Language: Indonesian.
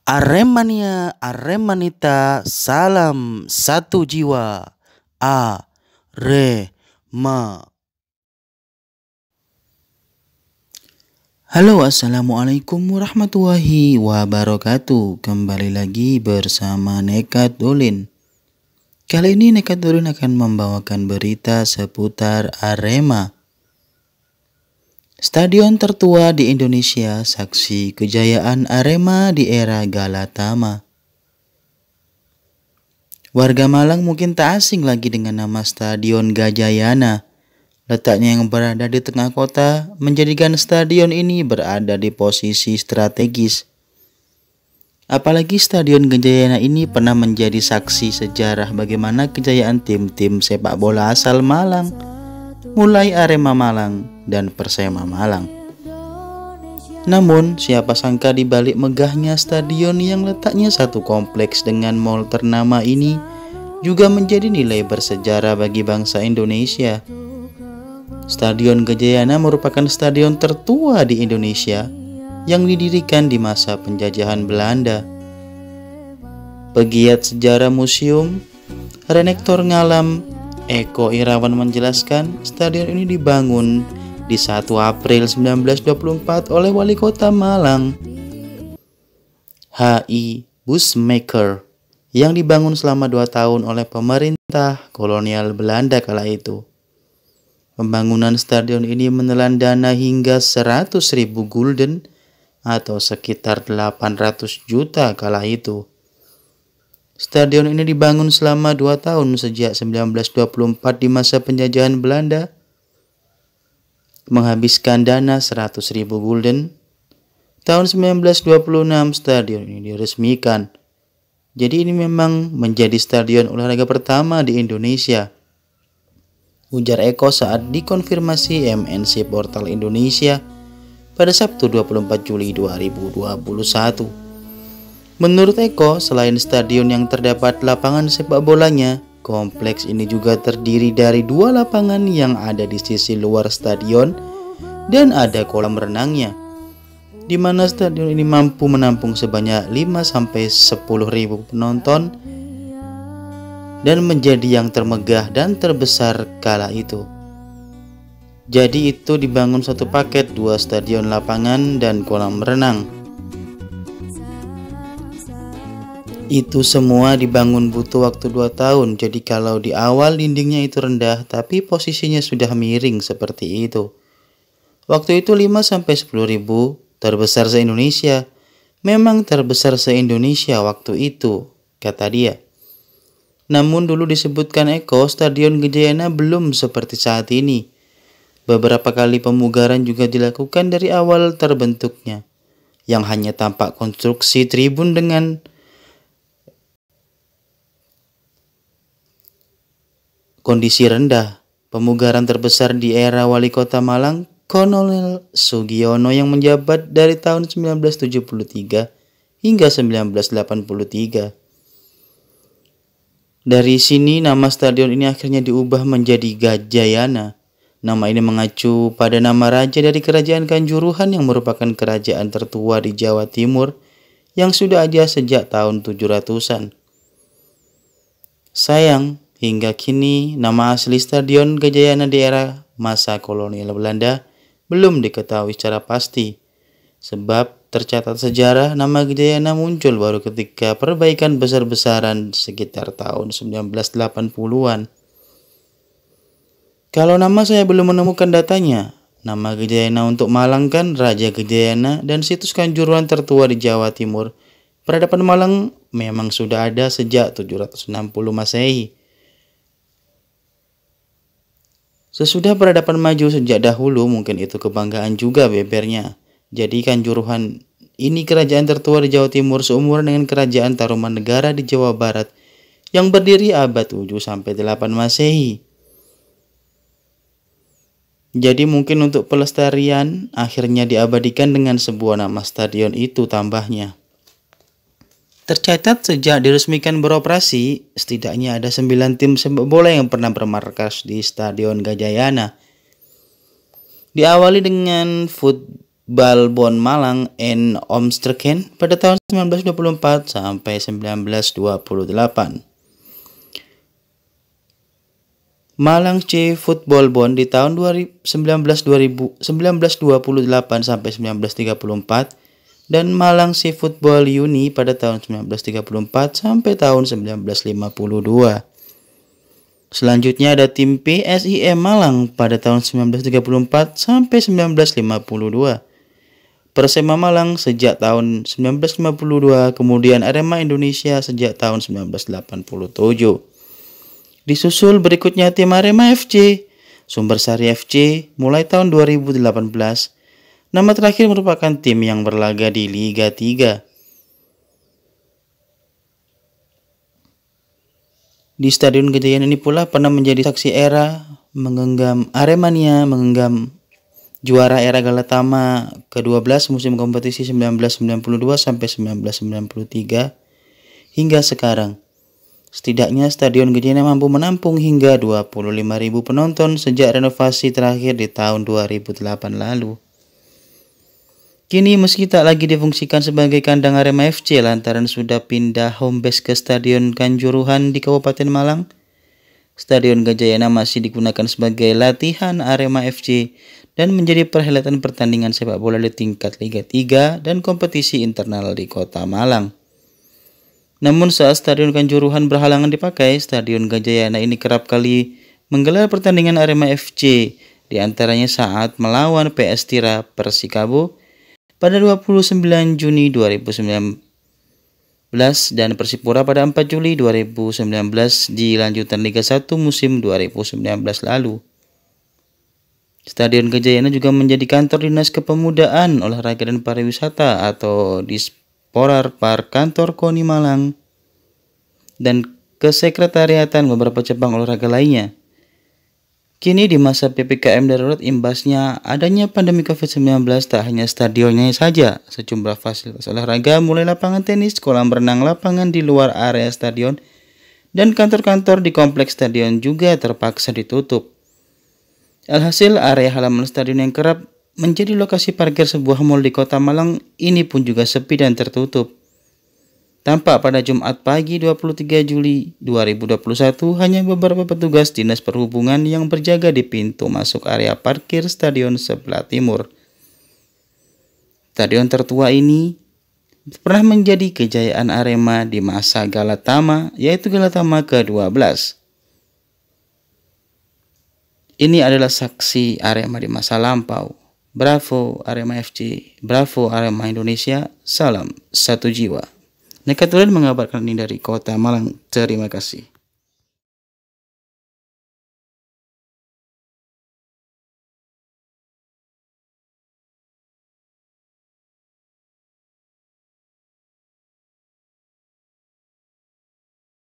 Aremania, Aremanita, salam satu jiwa. Arema. Halo, assalamualaikum warahmatullahi wabarakatuh. Kembali lagi bersama Nekat Dolin. Kali ini Nekat Dolin akan membawakan berita seputar Arema. Stadion tertua di Indonesia, saksi kejayaan Arema di era Galatama. Warga Malang mungkin tak asing lagi dengan nama Stadion Gajayana. Letaknya yang berada di tengah kota menjadikan stadion ini berada di posisi strategis. Apalagi Stadion Gajayana ini pernah menjadi saksi sejarah bagaimana kejayaan tim-tim sepak bola asal Malang, mulai Arema Malang dan Persema Malang. Namun, siapa sangka di balik megahnya stadion yang letaknya satu kompleks dengan mal ternama ini juga menjadi nilai bersejarah bagi bangsa Indonesia. Stadion Gajayana merupakan stadion tertua di Indonesia yang didirikan di masa penjajahan Belanda. Pegiat sejarah museum, Renektor Ngalam Eko Irawan menjelaskan, stadion ini dibangun di 1 April 1924 oleh Wali Kota Malang, H.I. Buschmaker, yang dibangun selama 2 tahun oleh pemerintah kolonial Belanda kala itu. Pembangunan stadion ini menelan dana hingga 100.000 gulden atau sekitar 800 juta kala itu. Stadion ini dibangun selama 2 tahun sejak 1924 di masa penjajahan Belanda, menghabiskan dana 100.000 gulden. Tahun 1926 stadion ini diresmikan. Jadi ini memang menjadi stadion olahraga pertama di Indonesia, ujar Eko saat dikonfirmasi MNC Portal Indonesia pada Sabtu 24 Juli 2021. Menurut Eko, selain stadion yang terdapat lapangan sepak bolanya, kompleks ini juga terdiri dari 2 lapangan yang ada di sisi luar stadion dan ada kolam renangnya, di mana stadion ini mampu menampung sebanyak 5-10 ribu penonton dan menjadi yang termegah dan terbesar kala itu. Jadi itu dibangun satu paket, 2 stadion, lapangan, dan kolam renang. Itu semua dibangun butuh waktu 2 tahun. Jadi kalau di awal dindingnya itu rendah tapi posisinya sudah miring seperti itu. Waktu itu 5-10 ribu, terbesar se-Indonesia. Memang terbesar se-Indonesia waktu itu, kata dia. Namun dulu disebutkan Eko, Stadion Gajayana belum seperti saat ini. Beberapa kali pemugaran juga dilakukan dari awal terbentuknya, yang hanya tampak konstruksi tribun dengan kondisi rendah. Pemugaran terbesar di era Wali Kota Malang, Kolonel Sugiono, yang menjabat dari tahun 1973 hingga 1983. Dari sini nama stadion ini akhirnya diubah menjadi Gajayana. Nama ini mengacu pada nama raja dari Kerajaan Kanjuruhan yang merupakan kerajaan tertua di Jawa Timur yang sudah ada sejak tahun 700-an. Sayang, hingga kini nama asli Stadion Gajayana di era masa kolonial Belanda belum diketahui secara pasti. Sebab tercatat sejarah nama Gajayana muncul baru ketika perbaikan besar-besaran sekitar tahun 1980-an. Kalau nama saya belum menemukan datanya. Nama Gajayana untuk Malang kan Raja Gajayana, dan situs Kanjuruhan tertua di Jawa Timur. Peradaban Malang memang sudah ada sejak 760 Masehi. Sesudah peradaban maju sejak dahulu, mungkin itu kebanggaan juga bebernya. Jadi Kanjuruhan ini kerajaan tertua di Jawa Timur seumuran dengan kerajaan Tarumanegara di Jawa Barat yang berdiri abad 7-8 Masehi. Jadi mungkin untuk pelestarian akhirnya diabadikan dengan sebuah nama stadion itu tambahnya. Tercatat sejak diresmikan beroperasi, setidaknya ada 9 tim sepak bola yang pernah bermarkas di Stadion Gajayana. Diawali dengan Balbon Malang and Omstreken pada tahun 1924 sampai 1928. Malang C Football Bond di tahun 1928 sampai 1934 dan Malang C Football Uni pada tahun 1934 sampai tahun 1952. Selanjutnya ada tim PSIM Malang pada tahun 1934 sampai 1952. Persema Malang sejak tahun 1952, kemudian Arema Indonesia sejak tahun 1987. Disusul berikutnya tim Arema FC, Sumbersari FC mulai tahun 2018. Nama terakhir merupakan tim yang berlaga di Liga 3. Di Stadion Kejayaan ini pula pernah menjadi saksi era menggenggam Aremania, menggenggam juara era Galatama ke-12 musim kompetisi 1992 sampai 1993 hingga sekarang. Setidaknya Stadion Kejayaan mampu menampung hingga 25.000 penonton sejak renovasi terakhir di tahun 2008 lalu. Kini meski tak lagi difungsikan sebagai kandang Arema FC lantaran sudah pindah home base ke Stadion Kanjuruhan di Kabupaten Malang, Stadion Gajayana masih digunakan sebagai latihan Arema FC dan menjadi perhelatan pertandingan sepak bola di tingkat Liga 3 dan kompetisi internal di Kota Malang. Namun saat Stadion Kanjuruhan berhalangan dipakai, Stadion Gajayana ini kerap kali menggelar pertandingan Arema FC, di antaranya saat melawan PS Tira Persikabo pada 29 Juni 2019 dan Persipura pada 4 Juli 2019 di lanjutan Liga 1 musim 2019 lalu. Stadion Gajayana juga menjadi kantor Dinas Kepemudaan, Olahraga dan Pariwisata atau Disporar Par Kantor KONI Malang dan kesekretariatan beberapa cabang olahraga lainnya. Kini di masa PPKM darurat imbasnya adanya pandemi COVID-19 tak hanya stadionnya saja, sejumlah fasilitas olahraga mulai lapangan tenis, kolam renang, lapangan di luar area stadion, dan kantor-kantor di kompleks stadion juga terpaksa ditutup. Alhasil area halaman stadion yang kerap menjadi lokasi parkir sebuah mal di Kota Malang ini pun juga sepi dan tertutup. Tampak pada Jumat pagi 23 Juli 2021 hanya beberapa petugas Dinas Perhubungan yang berjaga di pintu masuk area parkir stadion sebelah timur. Stadion tertua ini pernah menjadi kejayaan Arema di masa Galatama, yaitu Galatama ke-12. Ini adalah saksi Arema di masa lampau. Bravo Arema FC, bravo Arema Indonesia, salam satu jiwa. Nekatulen mengabarkan ini dari Kota Malang. Terima kasih.